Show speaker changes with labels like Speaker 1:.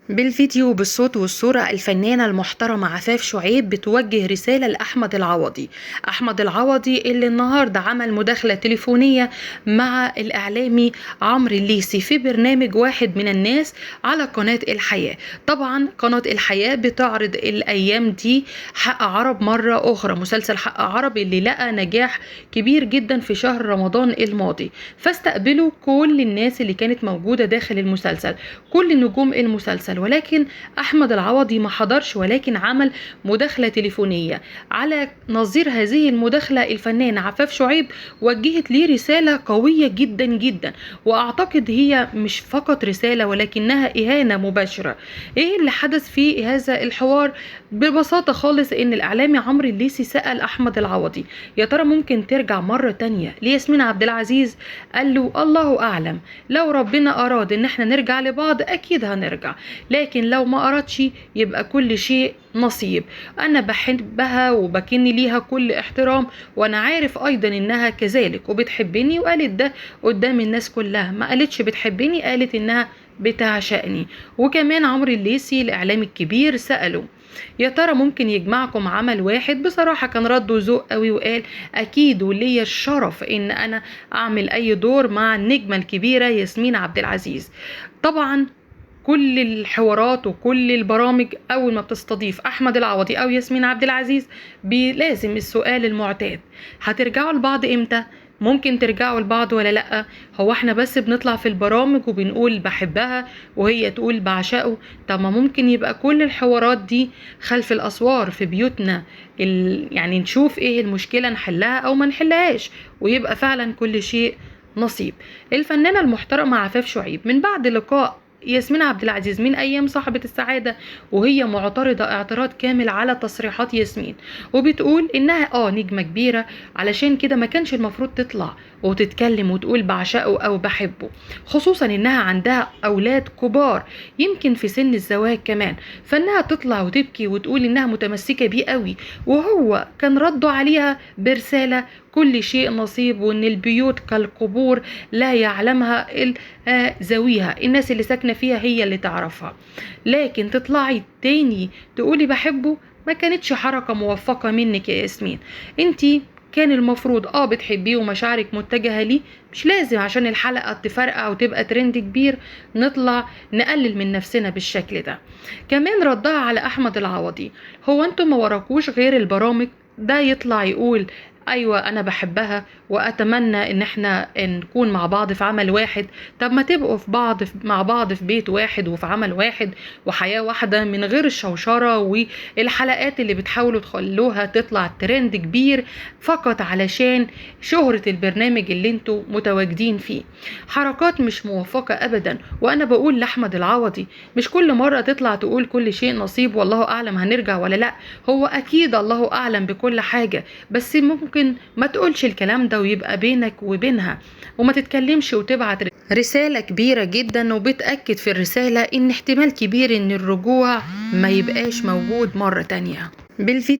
Speaker 1: بالفيديو بالصوت والصورة الفنانة المحترمة عفاف شعيب بتوجه رسالة لأحمد العوضي. أحمد العوضي اللي النهاردة عمل مداخلة تليفونية مع الإعلامي عمرو الليثي في برنامج واحد من الناس على قناة الحياة. طبعا قناة الحياة بتعرض الأيام دي حق عرب مرة أخرى، مسلسل حق عرب اللي لقى نجاح كبير جدا في شهر رمضان الماضي، فاستقبلوا كل الناس اللي كانت موجودة داخل المسلسل، كل نجوم المسلسل. ولكن أحمد العوضي ما حضرش، ولكن عمل مداخلة تليفونية. على نظير هذه المداخلة الفنانة عفاف شعيب وجهت ليه رسالة قوية جدا جدا، وأعتقد هي مش فقط رسالة ولكنها إهانة مباشرة. إيه اللي حدث في هذا الحوار؟ ببساطة خالص إن الإعلامي عمرو الليثي سأل أحمد العوضي يا ترى ممكن ترجع مرة تانية لياسمين عبد العزيز؟ قال له الله أعلم، لو ربنا أراد إن احنا نرجع لبعض أكيد هنرجع، لكن لو ما أردش يبقى كل شيء نصيب. أنا بحبها وبكني ليها كل احترام، وأنا عارف أيضا إنها كذلك وبتحبني، وقالت ده قدام الناس كلها، ما قالتش بتحبني، قالت إنها بتعشقني. وكمان عمرو الليثي الإعلامي الكبير سأله يا ترى ممكن يجمعكم عمل واحد؟ بصراحة كان رده ذوق قوي وقال أكيد، وليا الشرف إن أنا أعمل أي دور مع النجمة الكبيرة ياسمين عبد العزيز. طبعا كل الحوارات وكل البرامج أول ما بتستضيف أحمد العوضي أو ياسمين عبد العزيز لازم السؤال المعتاد: هترجعوا لبعض إمتى؟ ممكن ترجعوا لبعض ولا لأ؟ هو احنا بس بنطلع في البرامج وبنقول بحبها وهي تقول بعشقه؟ طب ما ممكن يبقى كل الحوارات دي خلف الأسوار في بيوتنا، يعني نشوف ايه المشكلة نحلها أو ما نحلهاش، ويبقى فعلا كل شيء نصيب. الفنانة المحترمة عفاف شعيب من بعد لقاء ياسمين عبد العزيز من ايام صاحبة السعادة وهي معترضة اعتراض كامل على تصريحات ياسمين، وبتقول انها نجمة كبيرة، علشان كده ما كانش المفروض تطلع وتتكلم وتقول بعشقه او بحبه، خصوصا انها عندها اولاد كبار يمكن في سن الزواج كمان، فانها تطلع وتبكي وتقول انها متمسكة بيه قوي، وهو كان رده عليها برسالة كل شيء نصيب، وان البيوت كالقبور لا يعلمها ذويها، الناس اللي ساكنة فيها هي اللي تعرفها. لكن تطلعي تاني تقولي بحبه؟ ما كانتش حركة موفقة منك يا ياسمين. انتي كان المفروض بتحبيه ومشاعرك متجهة ليه، مش لازم عشان الحلقة تفرقع وتبقى ترند كبير نطلع نقلل من نفسنا بالشكل ده. كمان ردها على أحمد العوضي: هو انتم ما وراكوش غير البرامج؟ ده يطلع يقول ايوه انا بحبها واتمنى ان احنا نكون مع بعض في عمل واحد. طب ما تبقوا مع بعض في بيت واحد وفي عمل واحد وحياة واحدة من غير الشوشرة والحلقات اللي بتحاولوا تخلوها تطلع ترند كبير فقط علشان شهرة البرنامج اللي انتوا متواجدين فيه. حركات مش موفقة ابدا. وانا بقول لاحمد العوضي مش كل مرة تطلع تقول كل شيء نصيب والله اعلم هنرجع ولا لا، هو اكيد الله اعلم بكل حاجة، بس ممكن ما تقولش الكلام ده ويبقى بينك وبينها، وما تتكلمش وتبعت رسالة كبيرة جدا وبتأكد في الرسالة ان احتمال كبير ان الرجوع ما يبقاش موجود مرة تانية. بالفيديو